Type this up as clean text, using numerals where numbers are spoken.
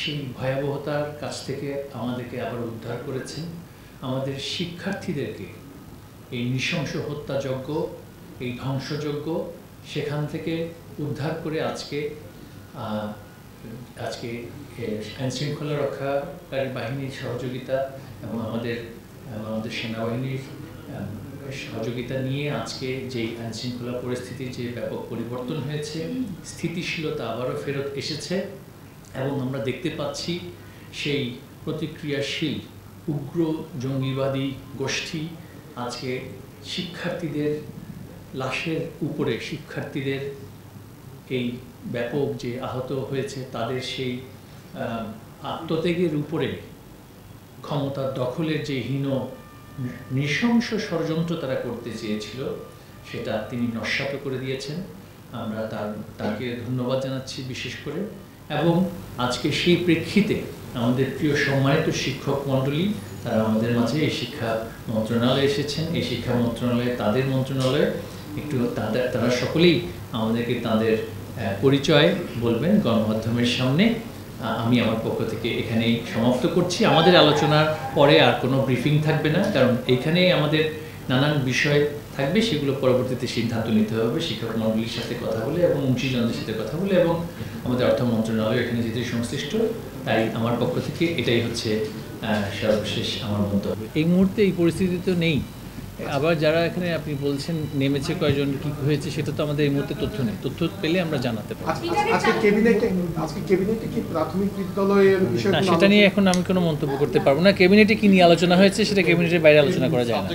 সেই ভয়াবহতার কাছ থেকে আমাদেরকে আবার উদ্ধার করেছেন। আমাদের শিক্ষার্থীদেরকে এই নৃশংস হত্যাযজ্ঞ, এই ধ্বংসযজ্ঞ সেখান থেকে উদ্ধার করে আজকে আইনশৃঙ্খলা রক্ষাকারী বাহিনীর সহযোগিতা এবং আমাদের সেনাবাহিনীর সহযোগিতা নিয়ে আজকে যে আইনশৃঙ্খলা পরিস্থিতির যে ব্যাপক পরিবর্তন হয়েছে, স্থিতিশীলতা আবারও ফেরত এসেছে এবং আমরা দেখতে পাচ্ছি সেই প্রতিক্রিয়াশীল উগ্র জঙ্গিবাদী গোষ্ঠী আজকে শিক্ষার্থীদের লাশের উপরে, শিক্ষার্থীদের এই ব্যাপক যে আহত হয়েছে তাদের সেই আত্মত্যাগের উপরে ক্ষমতা দখলের যে হীন নৃশংস ষড়যন্ত্র তারা করতে চেয়েছিল সেটা তিনি নস্যাৎ করে দিয়েছেন। আমরা তাকে ধন্যবাদ জানাচ্ছি বিশেষ করে। এবং আজকে সেই প্রেক্ষিতে আমাদের প্রিয় সম্মানিত শিক্ষক মণ্ডলী তারা আমাদের মাঝে এই শিক্ষা মন্ত্রণালয়ে এসেছেন। এই শিক্ষা মন্ত্রণালয়ে তাদের মন্ত্রণালয়ে একটু তারা সকলেই আমাদেরকে তাদের পরিচয় বলবেন গণমাধ্যমের সামনে। আমি আমার পক্ষ থেকে এখানেই সমাপ্ত করছি। আমাদের আলোচনার পরে আর কোনো ব্রিফিং থাকবে না, কারণ এইখানেই আমাদের নানান বিষয় থাকবে, সেগুলো পরবর্তীতে সিদ্ধান্ত নিতে হবে শিক্ষক মণ্ডলীর সাথে কথা বলে এবং মুন্সিজনদের সাথে কথা বলে, এবং আমাদের অর্থ মন্ত্রণালয় এখানে যেহেতু সংশ্লিষ্ট, তাই আমার পক্ষ থেকে এটাই হচ্ছে সর্বশেষ আমার মন্তব্য। এই মুহূর্তে এই পরিস্থিতি তো নেই। আবার যারা এখানে আপনি বলছেন নেমেছে কয়জন, কি হয়েছে, সেটা তো আমাদের এই মুহূর্তে তথ্য নেই। তথ্য পেলে আমরা জানাতে পারি। সেটা নিয়ে এখন আমি কোনো মন্তব্য করতে পারবো না। ক্যাবিনেটে কি নিয়ে আলোচনা হয়েছে সেটা ক্যাবিনেটের বাইরে আলোচনা করা যায় না।